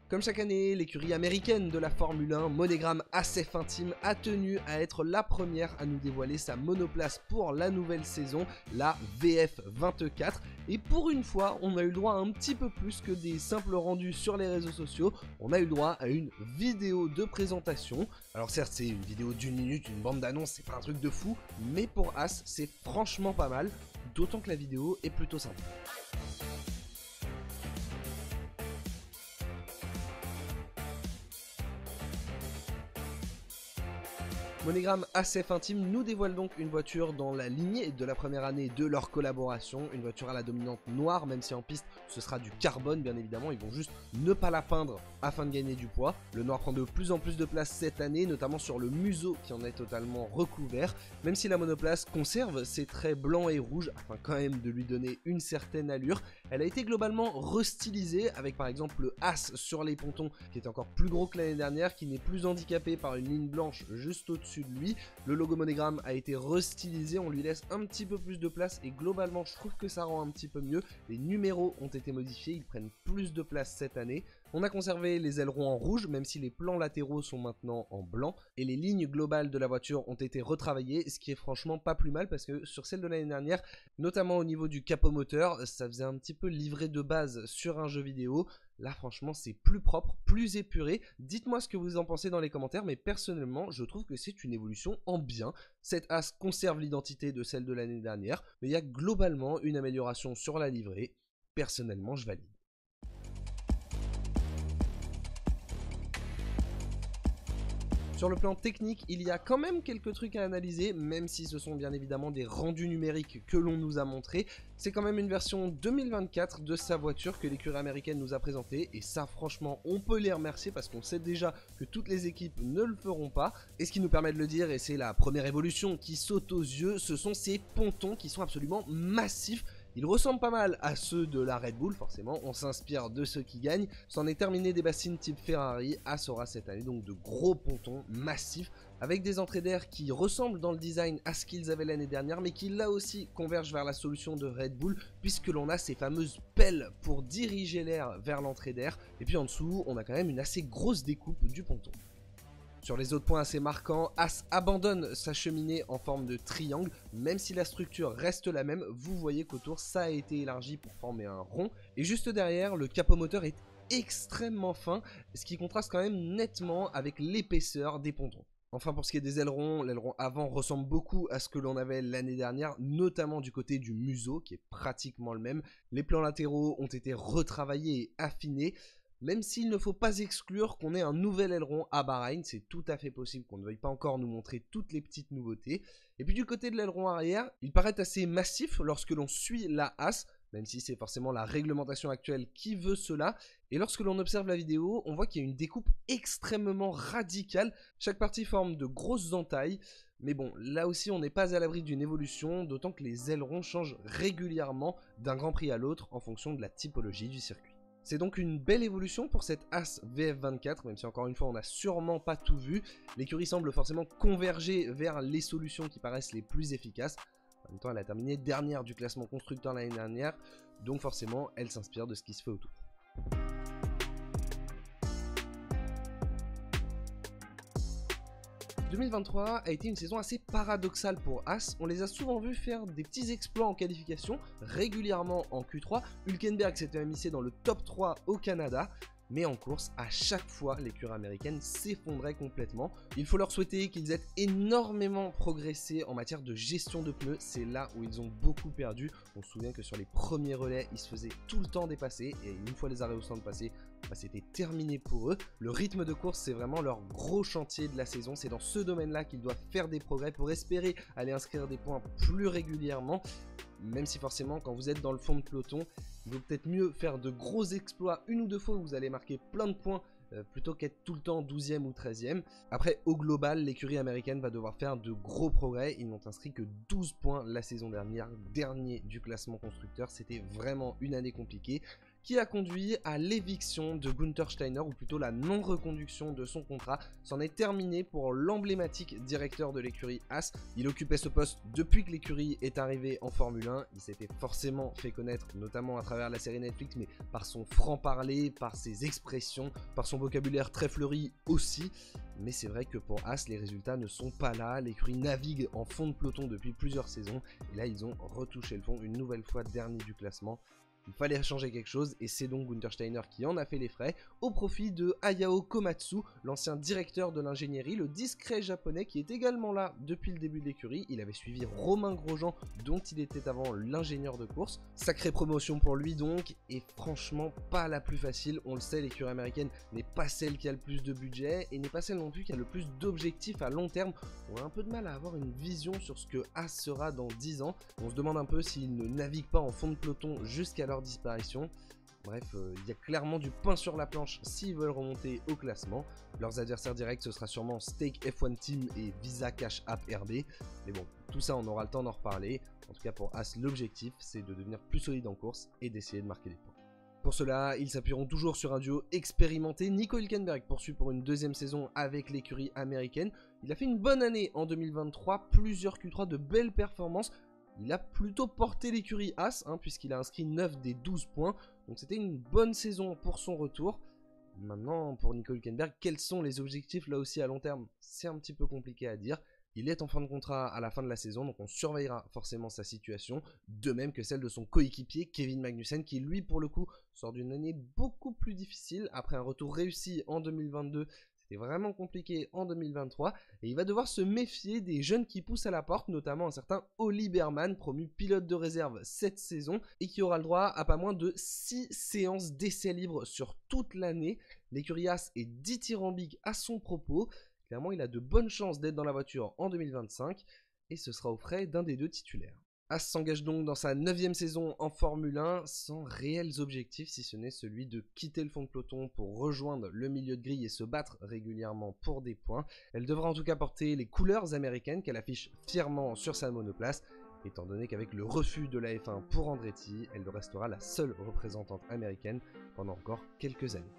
Comme chaque année, l'écurie américaine de la Formule 1, Monogram ASF Team, a tenu à être la première à nous dévoiler sa monoplace pour la nouvelle saison, la VF24. Et pour une fois, on a eu le droit à un petit peu plus que des simples rendus sur les réseaux sociaux. On a eu le droit à une vidéo de présentation. Alors certes, c'est une vidéo d'1 minute, une bande d'annonce, c'est pas un truc de fou, mais pour As, c'est franchement pas mal, d'autant que la vidéo est plutôt sympa. Monogram ASF Team nous dévoile donc une voiture dans la lignée de la première année de leur collaboration, une voiture à la dominante noire, même si en piste ce sera du carbone bien évidemment, ils vont juste ne pas la peindre afin de gagner du poids. Le noir prend de plus en plus de place cette année, notamment sur le museau qui en est totalement recouvert, même si la monoplace conserve ses traits blancs et rouges afin quand même de lui donner une certaine allure. Elle a été globalement restylisée avec par exemple le As sur les pontons qui est encore plus gros que l'année dernière, qui n'est plus handicapé par une ligne blanche juste au-dessus de lui. Le logo Monogram a été restylisé, on lui laisse un petit peu plus de place et globalement je trouve que ça rend un petit peu mieux. Les numéros ont été modifiés, ils prennent plus de place cette année. On a conservé les ailerons en rouge, même si les plans latéraux sont maintenant en blanc. Et les lignes globales de la voiture ont été retravaillées, ce qui est franchement pas plus mal parce que sur celle de l'année dernière, notamment au niveau du capot moteur, ça faisait un petit peu livret de base sur un jeu vidéo. Là franchement c'est plus propre, plus épuré. Dites-moi ce que vous en pensez dans les commentaires, mais personnellement je trouve que c'est une évolution en bien. Cette As conserve l'identité de celle de l'année dernière, mais il y a globalement une amélioration sur la livrée. Personnellement je valide. Sur le plan technique, il y a quand même quelques trucs à analyser, même si ce sont bien évidemment des rendus numériques que l'on nous a montrés. C'est quand même une version 2024 de sa voiture que l'écurie américaine nous a présentée, et ça franchement on peut les remercier parce qu'on sait déjà que toutes les équipes ne le feront pas. Et ce qui nous permet de le dire, et c'est la première évolution qui saute aux yeux, ce sont ces pontons qui sont absolument massifs. Ils ressemblent pas mal à ceux de la Red Bull, forcément, on s'inspire de ceux qui gagnent. C'en est terminé des bassines type Ferrari, As aura cette année donc de gros pontons massifs, avec des entrées d'air qui ressemblent dans le design à ce qu'ils avaient l'année dernière, mais qui là aussi convergent vers la solution de Red Bull, puisque l'on a ces fameuses pelles pour diriger l'air vers l'entrée d'air, et puis en dessous, on a quand même une assez grosse découpe du ponton. Sur les autres points assez marquants, As abandonne sa cheminée en forme de triangle, même si la structure reste la même, vous voyez qu'autour ça a été élargi pour former un rond, et juste derrière, le capot moteur est extrêmement fin, ce qui contraste quand même nettement avec l'épaisseur des pontons. Enfin pour ce qui est des ailerons, l'aileron avant ressemble beaucoup à ce que l'on avait l'année dernière, notamment du côté du museau qui est pratiquement le même. Les plans latéraux ont été retravaillés et affinés, même s'il ne faut pas exclure qu'on ait un nouvel aileron à Bahreïn, c'est tout à fait possible qu'on ne veuille pas encore nous montrer toutes les petites nouveautés. Et puis du côté de l'aileron arrière, il paraît assez massif lorsque l'on suit la As, même si c'est forcément la réglementation actuelle qui veut cela. Et lorsque l'on observe la vidéo, on voit qu'il y a une découpe extrêmement radicale. Chaque partie forme de grosses entailles. Mais bon, là aussi on n'est pas à l'abri d'une évolution, d'autant que les ailerons changent régulièrement d'un Grand Prix à l'autre en fonction de la typologie du circuit. C'est donc une belle évolution pour cette As VF24, même si encore une fois on n'a sûrement pas tout vu. L'écurie semble forcément converger vers les solutions qui paraissent les plus efficaces. En même temps, elle a terminé dernière du classement constructeur l'année dernière, donc forcément elle s'inspire de ce qui se fait autour. « 2023 a été une saison assez paradoxale pour As, on les a souvent vus faire des petits exploits en qualification, régulièrement en Q3, Hülkenberg s'était même hissé dans le top 3 au Canada, mais en course, à chaque fois, l'écurie américaine s'effondrait complètement. Il faut leur souhaiter qu'ils aient énormément progressé en matière de gestion de pneus, c'est là où ils ont beaucoup perdu. On se souvient que sur les premiers relais, ils se faisaient tout le temps dépasser, et une fois les arrêts au stand passés, c'était terminé pour eux. Le rythme de course, c'est vraiment leur gros chantier de la saison, c'est dans ce domaine-là qu'ils doivent faire des progrès pour espérer aller inscrire des points plus régulièrement. Même si forcément quand vous êtes dans le fond de peloton, il vaut peut-être mieux faire de gros exploits une ou deux fois où vous allez marquer plein de points plutôt qu'être tout le temps 12e ou 13e. Après au global, l'écurie américaine va devoir faire de gros progrès, ils n'ont inscrit que 12 points la saison dernière, dernier du classement constructeur, c'était vraiment une année compliquée. qui a conduit à l'éviction de Günther Steiner, ou plutôt la non-reconduction de son contrat. C'en est terminé pour l'emblématique directeur de l'écurie Haas. Il occupait ce poste depuis que l'écurie est arrivée en Formule 1. Il s'était forcément fait connaître, notamment à travers la série Netflix, mais par son franc-parler, par ses expressions, par son vocabulaire très fleuri aussi. Mais c'est vrai que pour Haas, les résultats ne sont pas là. L'écurie navigue en fond de peloton depuis plusieurs saisons. Et là, ils ont retouché le fond une nouvelle fois, dernier du classement. Il fallait changer quelque chose et c'est donc Günther Steiner qui en a fait les frais au profit de Hayao Komatsu, l'ancien directeur de l'ingénierie, le discret japonais qui est également là depuis le début de l'écurie. Il avait suivi Romain Grosjean dont il était avant l'ingénieur de course. Sacrée promotion pour lui donc, et franchement pas la plus facile. On le sait, l'écurie américaine n'est pas celle qui a le plus de budget et n'est pas celle non plus qui a le plus d'objectifs à long terme. On a un peu de mal à avoir une vision sur ce que Haas sera dans 10 ans. On se demande un peu s'ils ne naviguent pas en fond de peloton jusqu'à leur disparition. Bref, il y a clairement du pain sur la planche s'ils veulent remonter au classement. Leurs adversaires directs, ce sera sûrement Stake F1 Team et Visa Cash App RB. Mais bon, tout ça, on aura le temps d'en reparler. En tout cas, pour Haas, l'objectif, c'est de devenir plus solide en course et d'essayer de marquer des points. Pour cela, ils s'appuieront toujours sur un duo expérimenté. Nico Hülkenberg poursuit pour une deuxième saison avec l'écurie américaine. Il a fait une bonne année en 2023, plusieurs Q3 de belles performances. Il a plutôt porté l'écurie Haas, puisqu'il a inscrit 9 des 12 points. Donc c'était une bonne saison pour son retour. Maintenant, pour Nico Hülkenberg, quels sont les objectifs là aussi à long terme? C'est un petit peu compliqué à dire. Il est en fin de contrat à la fin de la saison, donc on surveillera forcément sa situation, de même que celle de son coéquipier Kevin Magnussen, qui lui pour le coup sort d'une année beaucoup plus difficile. Après un retour réussi en 2022, c'était vraiment compliqué en 2023, et il va devoir se méfier des jeunes qui poussent à la porte, notamment un certain Oli Berman, promu pilote de réserve cette saison, et qui aura le droit à pas moins de 6 séances d'essais libres sur toute l'année. L'écurie Haas est dithyrambique à son propos. Clairement, il a de bonnes chances d'être dans la voiture en 2025 et ce sera aux frais d'un des deux titulaires. Haas s'engage donc dans sa 9e saison en Formule 1 sans réels objectifs si ce n'est celui de quitter le fond de peloton pour rejoindre le milieu de grille et se battre régulièrement pour des points. Elle devra en tout cas porter les couleurs américaines qu'elle affiche fièrement sur sa monoplace, étant donné qu'avec le refus de la F1 pour Andretti, elle restera la seule représentante américaine pendant encore quelques années.